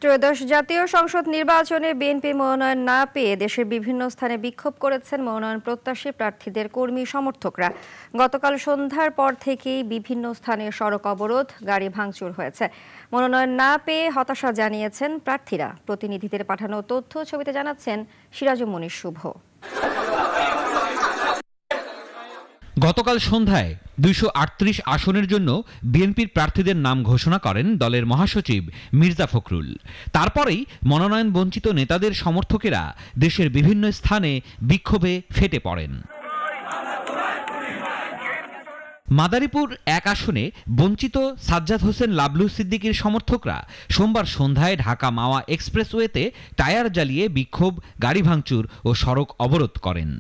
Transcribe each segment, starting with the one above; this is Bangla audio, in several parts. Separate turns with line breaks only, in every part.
ত্রয়োদশ জাতীয় সংসদ নির্বাচনে বিএনপি মনোনয়ন না পেয়ে দেশের বিভিন্ন স্থানে বিক্ষোভ করেছেন মনোনয়ন প্রত্যাশী প্রার্থীদের কর্মী সমর্থকরা। গতকাল সন্ধ্যার পর থেকেই বিভিন্ন স্থানে সড়ক অবরোধ, গাড়ি ভাঙচুর হয়েছে। মনোনয়ন না পেয়ে হতাশা জানিয়েছেন প্রার্থীরা। প্রতিনিধিদের পাঠানো তথ্য ছবিতে জানাচ্ছেন সিরাজুম মনির শুভ।
গতকাল সন্ধ্যায় ২৩৮ আসনের জন্য বিএনপির প্রার্থীদের নাম ঘোষণা করেন দলের মহাসচিব মির্জা ফখরুল। তারপরেই মনোনয়ন বঞ্চিত নেতাদের সমর্থকেরা দেশের বিভিন্ন স্থানে বিক্ষোভে ফেটে পড়েন। মাদারীপুর ১ আসনে বঞ্চিত সাজ্জাদ হোসেন লাবলু সিদ্দিকীর সমর্থকরা সোমবার সন্ধ্যায় ঢাকা মাওয়া এক্সপ্রেসওয়েতে টায়ার জ্বালিয়ে বিক্ষোভ, গাড়ি ভাঙচুর ও সড়ক অবরোধ করেন।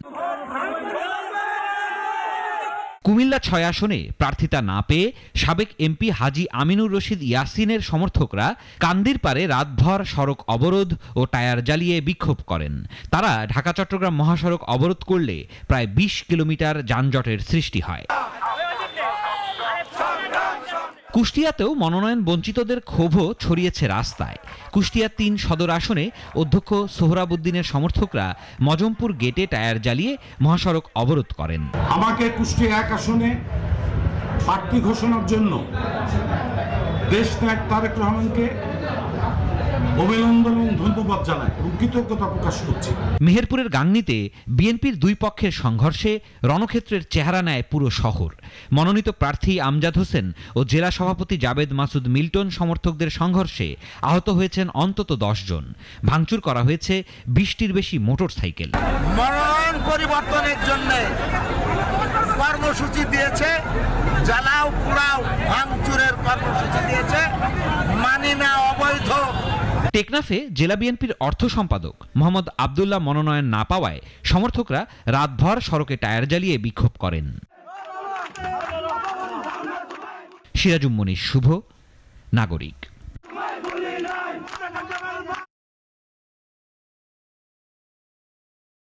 কুমিল্লা ৬ আসনে প্রার্থিতা না পেয়ে সাবেক এমপি হাজী আমিনুর রশিদ ইয়াসিনের সমর্থকরা কান্দিরপাড়ে রাতভর সড়ক অবরোধ ও টায়ার জ্বালিয়ে বিক্ষোভ করেন। তারা ঢাকা চট্টগ্রাম মহাসড়ক অবরোধ করলে প্রায় ২০ কিলোমিটার যানজটের সৃষ্টি হয়। কুষ্টিয়াতেও মনোনয়ন বঞ্চিতদের ক্ষোভও ছড়িয়েছে রাস্তায়। কুষ্টিয়া ৩ সদর আসনে অধ্যক্ষ সোহরাবুদ্দিনের সমর্থকরা মজমপুর গেটে টায়ার জ্বালিয়ে মহাসড়ক অবরোধ করেন।
আমাকে কুষ্টিয়া ১ আসনে প্রার্থী ঘোষণার জন্য দেশনায়ক তারেক রহমানকে অভিনন্দন এবং ধন্যবাদ জানাই এবং কৃতজ্ঞতা প্রকাশ করছি।
মেহেরপুরের গাংনীতে বিএনপির দুই পক্ষের সংঘর্ষে রণক্ষেত্রের চেহারা নেয় পুরো শহর। মনোনীত প্রার্থী আমজাদ হোসেন ও জেলা সভাপতি জাবেদ মাসুদ মিল্টন সমর্থকদের সংঘর্ষে আহত হয়েছেন অন্তত ১০ জন। ভাঙচুর করা হয়েছে ২০টির বেশি মোটরসাইকেল।
মনোনয়ন পরিবর্তনের জন্য কর্মসূচি দিয়েছে, জ্বালাও পোড়াও ভাঙচুরের কর্মসূচি দিয়েছে, মানি না, অবৈধ।
টেকনাফে জেলা বিএনপির অর্থ সম্পাদক মোহাম্মদ আবদুল্লাহ মনোনয়ন না পাওয়ায় সমর্থকরা রাতভর সড়কে টায়ার জ্বালিয়ে বিক্ষোভ করেন। সিরাজুম মনির শুভ, নাগরিক।